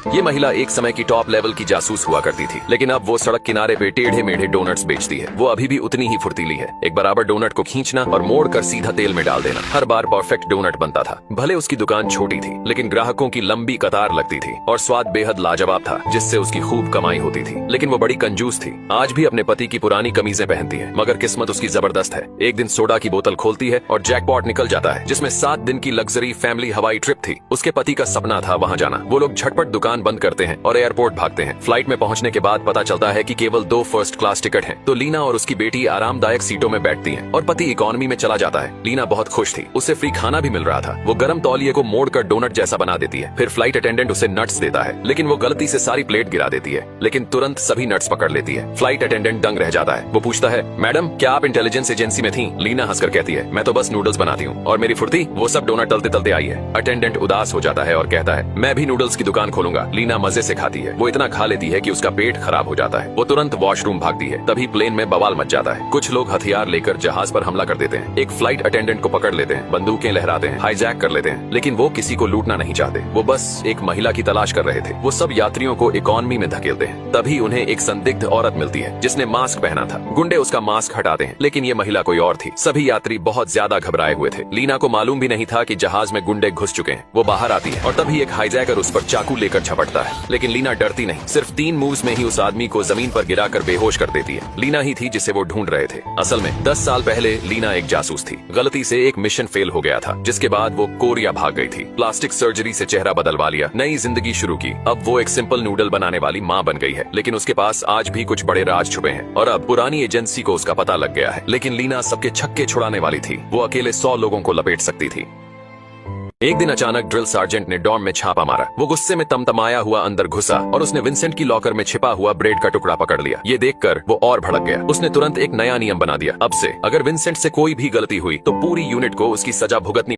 ये महिला एक समय की टॉप लेवल की जासूस हुआ करती थी, लेकिन अब वो सड़क किनारे पे टेढ़े मेढ़े डोनट्स बेचती है। वो अभी भी उतनी ही फुर्तीली है। एक बराबर डोनट को खींचना और मोड़कर सीधा तेल में डाल देना, हर बार परफेक्ट डोनट बनता था। भले उसकी दुकान छोटी थी, लेकिन ग्राहकों की लंबी कतार लगती थी और स्वाद बेहद लाजवाब था, जिससे उसकी खूब कमाई होती थी। लेकिन वो बड़ी कंजूस थी। आज भी अपने पति की पुरानी कमीजें पहनती है, मगर किस्मत उसकी जबरदस्त है। एक दिन सोडा की बोतल खोलती है और जैकपॉट निकल जाता है, जिसमें 7 दिन की लग्जरी फैमिली हवाई ट्रिप थी। उसके पति का सपना था वहाँ जाना। वो लोग झटपट दुकान बंद करते हैं और एयरपोर्ट भागते हैं। फ्लाइट में पहुंचने के बाद पता चलता है कि केवल 2 फर्स्ट क्लास टिकट हैं। तो लीना और उसकी बेटी आरामदायक सीटों में बैठती हैं और पति इकोनॉमी में चला जाता है। लीना बहुत खुश थी, उसे फ्री खाना भी मिल रहा था। वो गर्म तौलिए को मोड़कर डोनट जैसा बना देती है। फिर फ्लाइट अटेंडेंट उसे नट्स देता है, लेकिन वो गलती से सारी प्लेट गिरा देती है, लेकिन तुरंत सभी नट्स पकड़ लेती है। फ्लाइट अटेंडेंट दंग रह जाता है। वो पूछता है, मैडम क्या आप इंटेलिजेंस एजेंसी में थी? लीना हंसकर कहती है, मैं तो बस नूडल्स बनाती हूँ और मेरी फुर्ती वो सब डोनट तलते तलते आई है। अटेंडेंट उदास हो जाता है और कहता है, मैं भी नूडल्स की दुकान खोलूंगा। लीना मजे से खाती है। वो इतना खा लेती है कि उसका पेट खराब हो जाता है। वो तुरंत वॉशरूम भागती है। तभी प्लेन में बवाल मच जाता है। कुछ लोग हथियार लेकर जहाज पर हमला कर देते हैं। एक फ्लाइट अटेंडेंट को पकड़ लेते हैं, बंदूकें लहराते हैं, हाईजैक कर लेते हैं, लेकिन वो किसी को लूटना नहीं चाहते। वो बस एक महिला की तलाश कर रहे थे। वो सब यात्रियों को इकोनॉमी में धकेलते हैं। तभी उन्हें एक संदिग्ध औरत मिलती है, जिसने मास्क पहना था। गुंडे उसका मास्क हटाते हैं, लेकिन ये महिला कोई और थी। सभी यात्री बहुत ज्यादा घबराए हुए थे। लीना को मालूम भी नहीं था कि जहाज में गुंडे घुस चुके हैं। वो बाहर आती है और तभी एक हाईजैकर उस पर चाकू लेकर झपटता है, लेकिन लीना डरती नहीं। सिर्फ 3 मूव्स में ही उस आदमी को जमीन पर गिराकर बेहोश कर देती है। लीना ही थी जिसे वो ढूंढ रहे थे। असल में 10 साल पहले लीना एक जासूस थी। गलती से एक मिशन फेल हो गया था, जिसके बाद वो कोरिया भाग गई थी। प्लास्टिक सर्जरी से चेहरा बदलवा लिया, नई जिंदगी शुरू की। अब वो एक सिंपल नूडल बनाने वाली माँ बन गई है, लेकिन उसके पास आज भी कुछ बड़े राज छुपे हैं और अब पुरानी एजेंसी को उसका पता लग गया है। लेकिन लीना सबके छक्के छुड़ाने वाली थी। वो अकेले 100 लोगों को लपेट सकती थी। एक दिन अचानक ड्रिल सार्जेंट ने डॉर्म में छापा मारा। वो गुस्से में तमतमाया हुआ अंदर घुसा और उसने विंसेंट की लॉकर में छिपा हुआ ब्रेड का टुकड़ा पकड़ लिया। ये देखकर वो और भड़क गया। उसने तुरंत एक नया नियम बना दिया। अब से अगर विंसेंट से कोई भी गलती हुई तो पूरी यूनिट को उसकी सजा भुगतनी